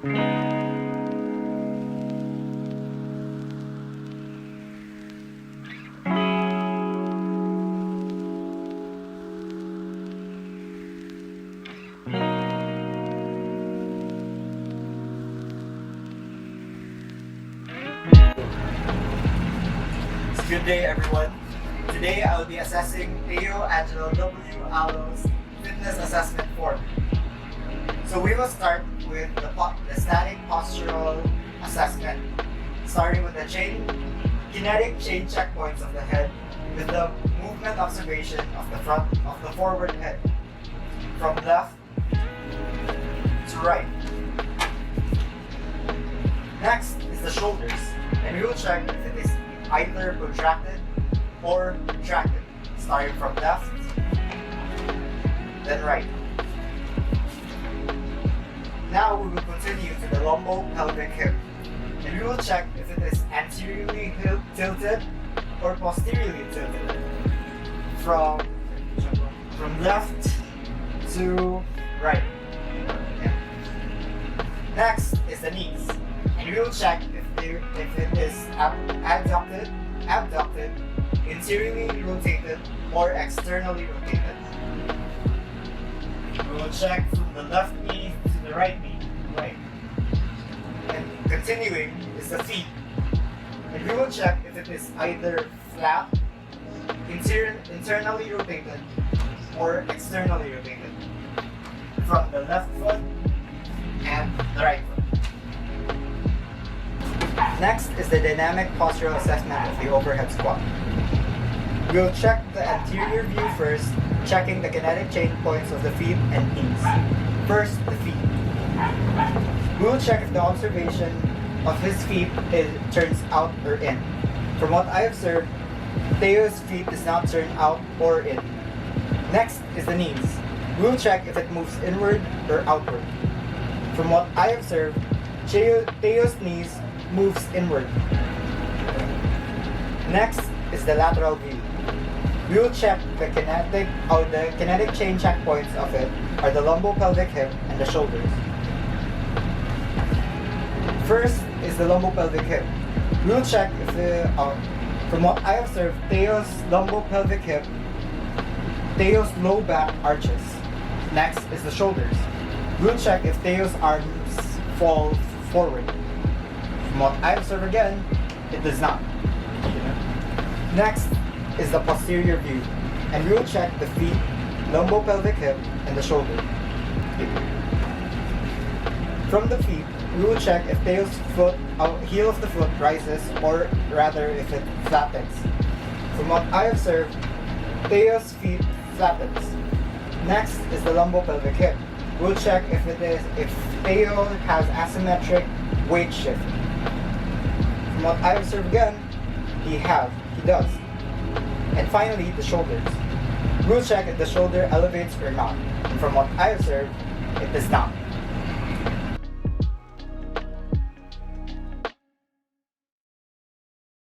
Good day, everyone. Today I will be assessing Theo Angelo W. Alo's fitness assessment form. So we will start with the static postural assessment, starting with the kinetic chain checkpoints of the head with the movement observation of the forward head from left to right. Next is the shoulders, and we will check if it is either protracted or retracted, starting from left, then right. Now we will continue to the lumbopelvic hip, and we will check if it is anteriorly tilted or posteriorly tilted, from left to right. Next is the knees, and we will check if it is abducted, interiorly rotated, or externally rotated. We will check from the left knee to the right knee, right. And continuing is the feet, and we will check if it is either flat, internally rotated, or externally rotated, from the left foot and the right foot. Next is the dynamic postural assessment of the overhead squat. We'll check the anterior view first, checking the kinetic chain points of the feet and knees. First, the feet. We'll check if the observation of his feet turns out or in. From what I observed, Theo's feet does not turn out or in. Next is the knees. We'll check if it moves inward or outward. From what I observed, Theo's knees moves inward. Next is the lateral view. We will check the kinetic chain checkpoints of it are the lumbopelvic hip and the shoulders. First is the lumbopelvic hip. We will check if from what I observed, Theo's lumbopelvic hip, Theo's low back arches. Next is the shoulders. We will check if Theo's arms fall forward. From what I observe again, it does not. Next is the posterior view, and we will check the feet, lumbopelvic hip, and the shoulder. From the feet, we will check if Theo's heel of the foot rises, or rather if it flattens. From what I observe, Theo's feet flattens. Next is the lumbopelvic hip. We'll check if Theo has asymmetric weight shift. From what I observe again, he does. And finally, the shoulders. We'll check if the shoulder elevates or not. And from what I observe, it does not.